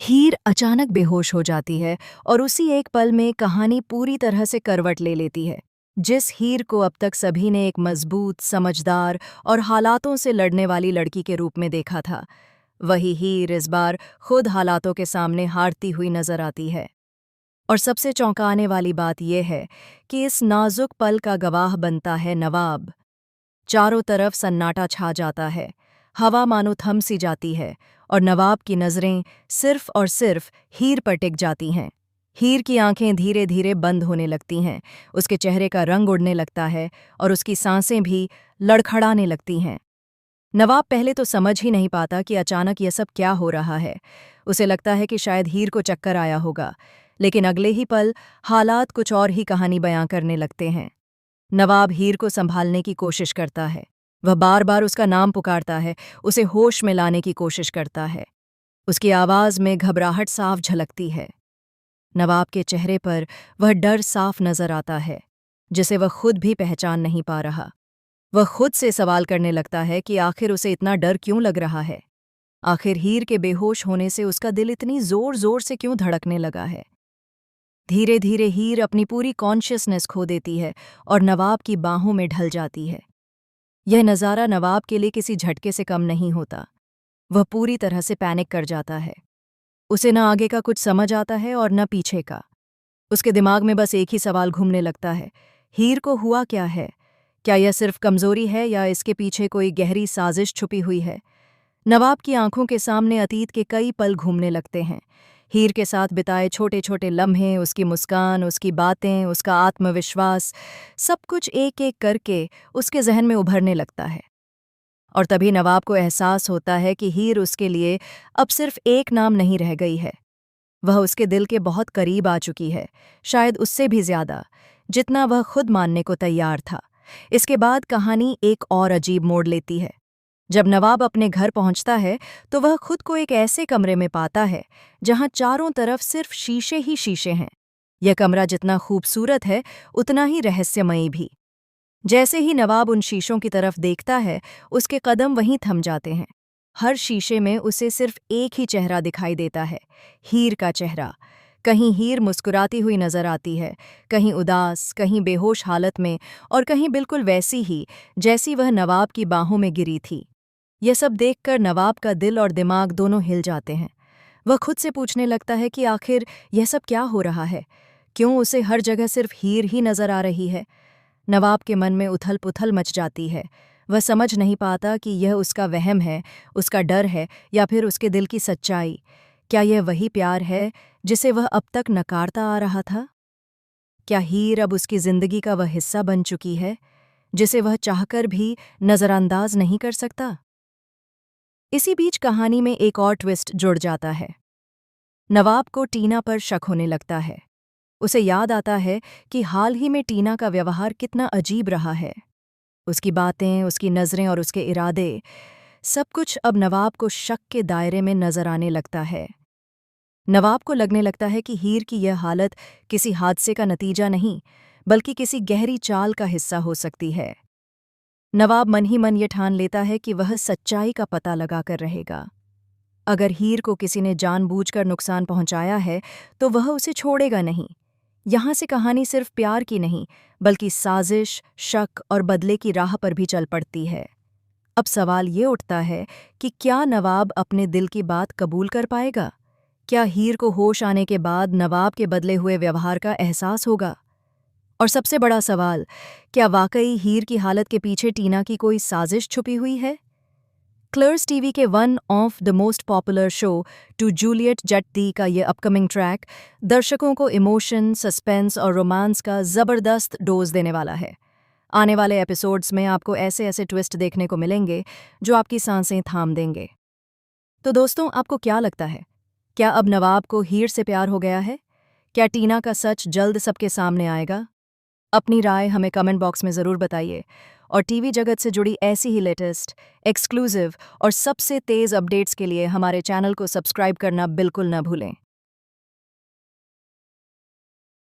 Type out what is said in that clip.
हीर अचानक बेहोश हो जाती है और उसी एक पल में कहानी पूरी तरह से करवट ले लेती है। जिस हीर को अब तक सभी ने एक मजबूत, समझदार और हालातों से लड़ने वाली लड़की के रूप में देखा था, वही हीर इस बार खुद हालातों के सामने हारती हुई नजर आती है। और सबसे चौंकाने वाली बात यह है कि इस नाजुक पल का गवाह बनता है नवाब। चारों तरफ सन्नाटा छा जाता है, हवा मानो थम सी जाती है और नवाब की नज़रें सिर्फ और सिर्फ हीर पर टिक जाती हैं। हीर की आंखें धीरे धीरे बंद होने लगती हैं, उसके चेहरे का रंग उड़ने लगता है और उसकी सांसें भी लड़खड़ाने लगती हैं। नवाब पहले तो समझ ही नहीं पाता कि अचानक यह सब क्या हो रहा है। उसे लगता है कि शायद हीर को चक्कर आया होगा, लेकिन अगले ही पल हालात कुछ और ही कहानी बयां करने लगते हैं। नवाब हीर को संभालने की कोशिश करता है। वह बार बार उसका नाम पुकारता है, उसे होश में लाने की कोशिश करता है। उसकी आवाज़ में घबराहट साफ झलकती है। नवाब के चेहरे पर वह डर साफ नजर आता है, जिसे वह खुद भी पहचान नहीं पा रहा। वह खुद से सवाल करने लगता है कि आखिर उसे इतना डर क्यों लग रहा है। आखिर हीर के बेहोश होने से उसका दिल इतनी जोर जोर से क्यों धड़कने लगा है। धीरे धीरे हीर अपनी पूरी कॉन्शियसनेस खो देती है और नवाब की बाहों में ढल जाती है। यह नज़ारा नवाब के लिए किसी झटके से कम नहीं होता। वह पूरी तरह से पैनिक कर जाता है। उसे न आगे का कुछ समझ आता है और न पीछे का। उसके दिमाग में बस एक ही सवाल घूमने लगता है, हीर को हुआ क्या है? क्या यह सिर्फ कमजोरी है या इसके पीछे कोई गहरी साजिश छुपी हुई है? नवाब की आंखों के सामने अतीत के कई पल घूमने लगते हैं। हीर के साथ बिताए छोटे छोटे लम्हे, उसकी मुस्कान, उसकी बातें, उसका आत्मविश्वास, सब कुछ एक एक करके उसके जहन में उभरने लगता है। और तभी नवाब को एहसास होता है कि हीर उसके लिए अब सिर्फ एक नाम नहीं रह गई है। वह उसके दिल के बहुत करीब आ चुकी है, शायद उससे भी ज्यादा, जितना वह खुद मानने को तैयार था। इसके बाद कहानी एक और अजीब मोड़ लेती है। जब नवाब अपने घर पहुंचता है तो वह खुद को एक ऐसे कमरे में पाता है जहां चारों तरफ सिर्फ शीशे ही शीशे हैं। यह कमरा जितना खूबसूरत है उतना ही रहस्यमयी भी। जैसे ही नवाब उन शीशों की तरफ देखता है, उसके कदम वहीं थम जाते हैं। हर शीशे में उसे सिर्फ एक ही चेहरा दिखाई देता है, हीर का चेहरा। कहीं हीर मुस्कुराती हुई नजर आती है, कहीं उदास, कहीं बेहोश हालत में और कहीं बिल्कुल वैसी ही जैसी वह नवाब की बाहों में गिरी थी। यह सब देखकर नवाब का दिल और दिमाग दोनों हिल जाते हैं। वह खुद से पूछने लगता है कि आखिर यह सब क्या हो रहा है? क्यों उसे हर जगह सिर्फ हीर ही नजर आ रही है? नवाब के मन में उथल-पुथल मच जाती है। वह समझ नहीं पाता कि यह उसका वहम है, उसका डर है या फिर उसके दिल की सच्चाई। क्या यह वही प्यार है जिसे वह अब तक नकारता आ रहा था? क्या हीर अब उसकी जिंदगी का वह हिस्सा बन चुकी है, जिसे वह चाहकर भी नजरअंदाज नहीं कर सकता? इसी बीच कहानी में एक और ट्विस्ट जुड़ जाता है। नवाब को टीना पर शक होने लगता है। उसे याद आता है कि हाल ही में टीना का व्यवहार कितना अजीब रहा है। उसकी बातें, उसकी नज़रें और उसके इरादे, सब कुछ अब नवाब को शक के दायरे में नजर आने लगता है। नवाब को लगने लगता है कि हीर की यह हालत किसी हादसे का नतीजा नहीं, बल्कि किसी गहरी चाल का हिस्सा हो सकती है। नवाब मन ही मन ये ठान लेता है कि वह सच्चाई का पता लगाकर रहेगा। अगर हीर को किसी ने जानबूझकर नुकसान पहुंचाया है, तो वह उसे छोड़ेगा नहीं। यहाँ से कहानी सिर्फ प्यार की नहीं, बल्कि साजिश, शक और बदले की राह पर भी चल पड़ती है। अब सवाल ये उठता है कि क्या नवाब अपने दिल की बात कबूल कर पाएगा? क्या हीर को होश आने के बाद नवाब के बदले हुए व्यवहार का एहसास होगा? और सबसे बड़ा सवाल, क्या वाकई हीर की हालत के पीछे टीना की कोई साजिश छुपी हुई है? क्लर्स टीवी के one of the most popular show टू जूलियट जट दी का ये अपकमिंग ट्रैक दर्शकों को इमोशन, सस्पेंस और रोमांस का ज़बरदस्त डोज देने वाला है। आने वाले एपिसोड्स में आपको ऐसे ऐसे ट्विस्ट देखने को मिलेंगे जो आपकी सांसें थाम देंगे। तो दोस्तों, आपको क्या लगता है? क्या अब नवाब को हीर से प्यार हो गया है? क्या टीना का सच जल्द सबके सामने आएगा? अपनी राय हमें कमेंट बॉक्स में ज़रूर बताइए और टीवी जगत से जुड़ी ऐसी ही लेटेस्ट, एक्सक्लूसिव और सबसे तेज़ अपडेट्स के लिए हमारे चैनल को सब्सक्राइब करना बिल्कुल न भूलें।